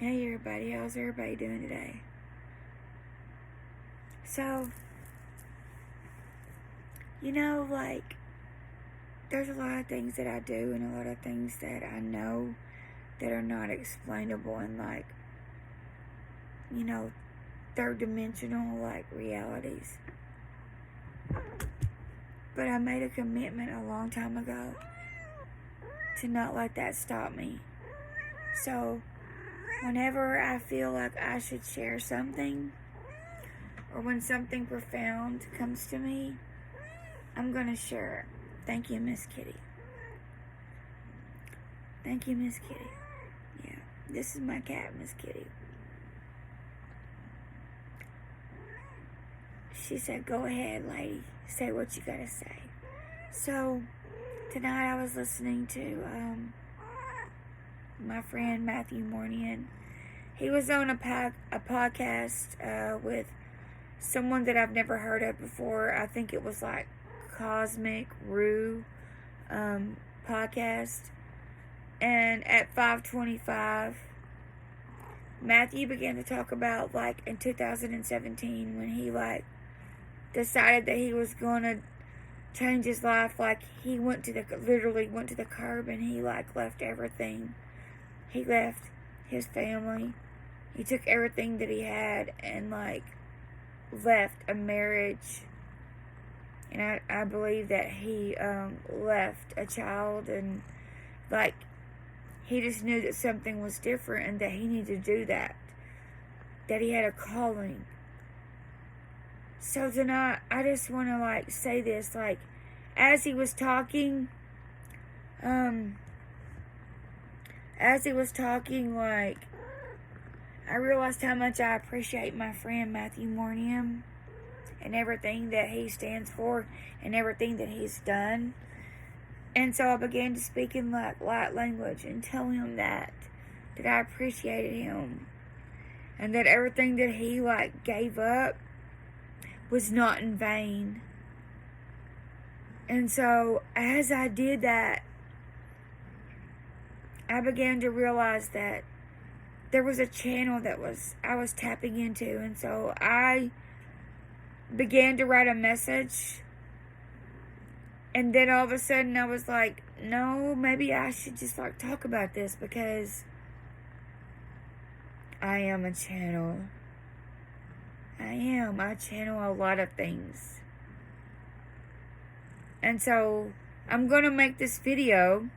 Hey everybody, how's everybody doing today? So, there's a lot of things that I do and a lot of things that I know that are not explainable and third dimensional realities. But I made a commitment a long time ago to not let that stop me. So, whenever I feel like I should share something, or when something profound comes to me, I'm going to share it. Thank you, Miss Kitty. Thank you, Miss Kitty. Yeah, this is my cat, Miss Kitty. She said, go ahead, lady. Say what you got to say. So, tonight I was listening to my friend Matthew Mornian. He was on a podcast with someone that I've never heard of before. I think it was like Cosmic Rue podcast. And at 5:25, Matthew began to talk about in 2017 when he decided that he was going to change his life. He literally went to the curb and he left everything. He left his family. He took everything that he had and left a marriage. And I believe that he left a child, and he just knew that something was different and that he needed to do that. That he had a calling. So tonight, I just want to say this, as he was talking, I realized how much I appreciate my friend Matthew Mornian and everything that he stands for and everything that he's done. And so I began to speak in light language and tell him that I appreciated him and that everything that he gave up was not in vain. And so as I did that, I began to realize that there was a channel that I was tapping into. And so I began to write a message. And then all of a sudden I was like, no, maybe I should just talk about this, because I am a channel. I channel a lot of things. And so I'm going to make this video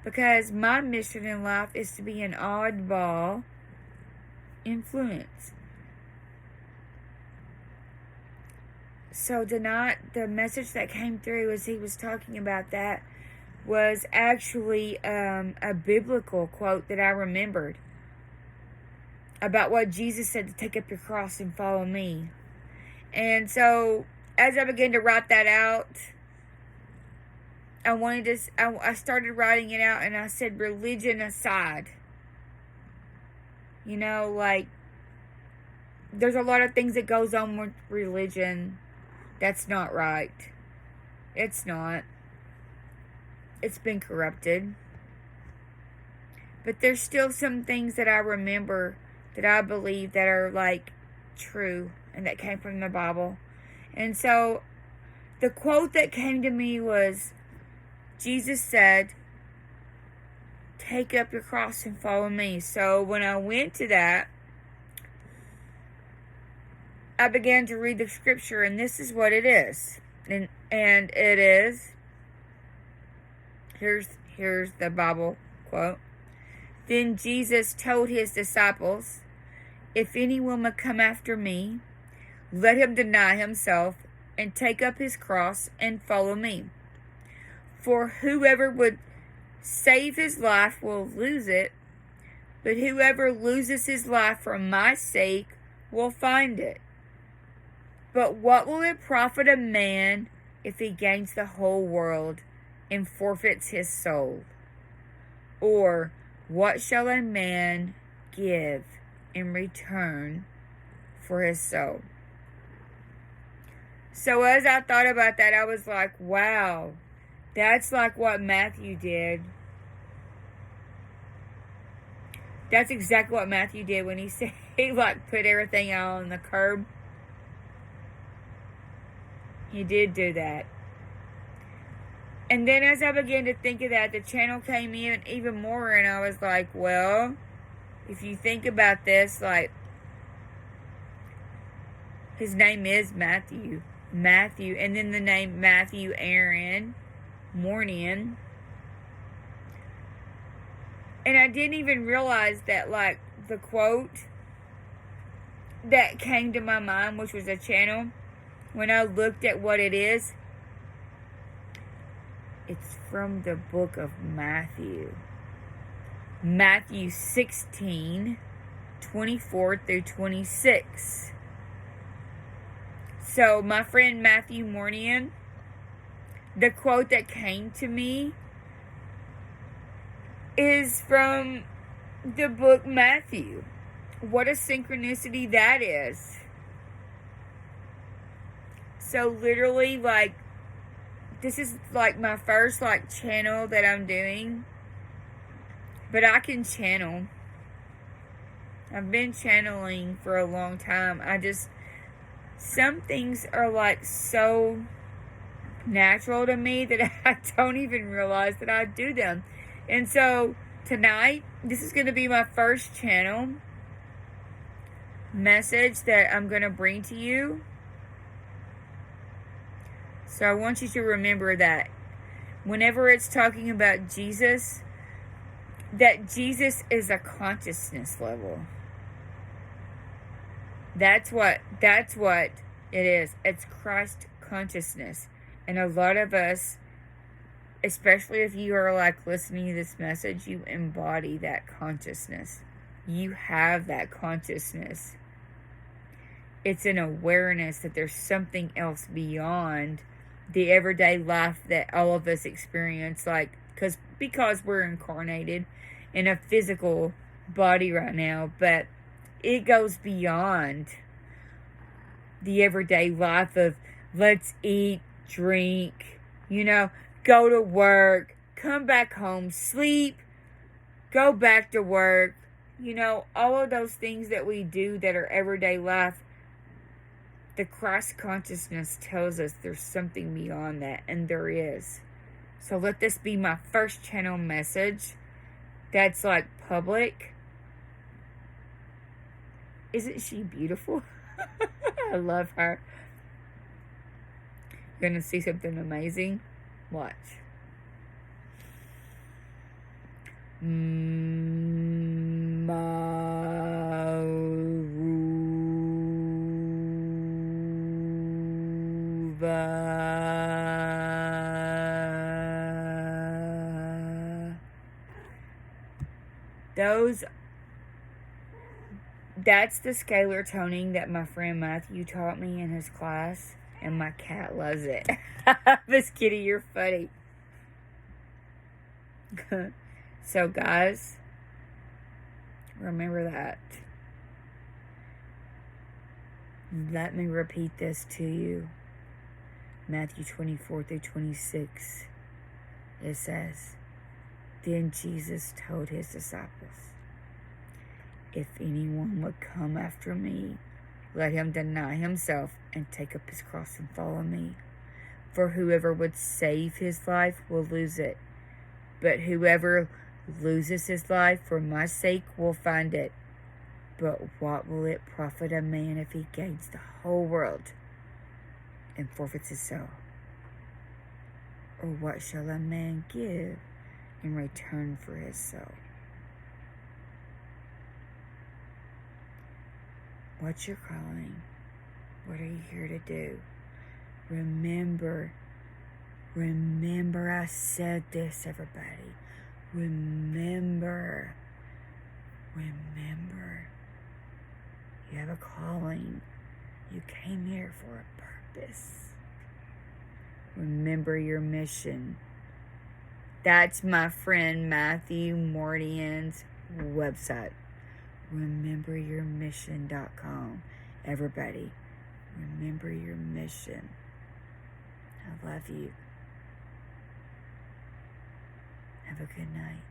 because my mission in life is to be an oddball influence. So tonight, the message that came through as he was talking about that was actually a biblical quote that I remembered about what Jesus said, to take up your cross and follow me. And so as I began to write that out, I started writing it out, and I said, religion aside. There's a lot of things that goes on with religion that's not right. It's not. It's been corrupted. But there's still some things that I remember that I believe that are true and that came from the Bible. And so the quote that came to me was, Jesus said, take up your cross and follow me. So when I went to that, I began to read the scripture, and this is what it is. And it is, here's the Bible quote. Then Jesus told his disciples, if anyone would come after me, let him deny himself and take up his cross and follow me. For whoever would save his life will lose it, but whoever loses his life for my sake will find it. But what will it profit a man if he gains the whole world and forfeits his soul? Or what shall a man give in return for his soul? So as I thought about that, I was like, wow, that's what Matthew did. That's exactly what Matthew did when he said he like put everything out on the curb. He did do that. And then as I began to think of that, the channel came in even more, and I was like, well, if you think about this, like, his name is Matthew. Matthew, and then the name Matthew Aaron Morning. And I didn't even realize that, like, the quote that came to my mind, which was a channel, when I looked at what it is, it's from the book of Matthew. Matthew 16, 24 through 26. So, my friend Matthew Mornian, the quote that came to me is from the book Matthew. What a synchronicity that is. So, literally, like, this is, like, my first, like, channel that I'm doing. But I can channel. I've been channeling for a long time. Some things are, like, so natural to me that I don't even realize that I do them. And so, tonight, this is going to be my first channel message that I'm going to bring to you. So I want you to remember that whenever it's talking about Jesus, that Jesus is a consciousness level. That's what it is. It's Christ consciousness. And a lot of us, especially if you are like listening to this message, you embody that consciousness. You have that consciousness. It's an awareness that there's something else beyond the everyday life that all of us experience, like, because we're incarnated in a physical body right now, but it goes beyond the everyday life of let's eat, drink, go to work, come back home, sleep, go back to work, all of those things that we do that are everyday life. The Christ consciousness tells us there's something beyond that, and there is. So let this be my first channel message that's like public. Isn't she beautiful? I love her. You're going to see something amazing. Watch. That's the scalar toning that my friend Matthew taught me in his class, and my cat loves it. Miss Kitty, you're funny. So, guys, remember that. Let me repeat this to you. Matthew 24 through 26. It says, "Then Jesus told his disciples, 'If anyone would come after me, let him deny himself and take up his cross and follow me. For whoever would save his life will lose it. But whoever loses his life for my sake will find it. But what will it profit a man if he gains the whole world and forfeits his soul? Or what shall a man give in return for his soul?'" What's your calling? What are you here to do? Remember I said this, everybody. Remember. You have a calling. You came here for a purpose. Remember your mission. That's my friend Matthew Mordian's website. RememberYourMission.com. Everybody, remember your mission. I love you. Have a good night.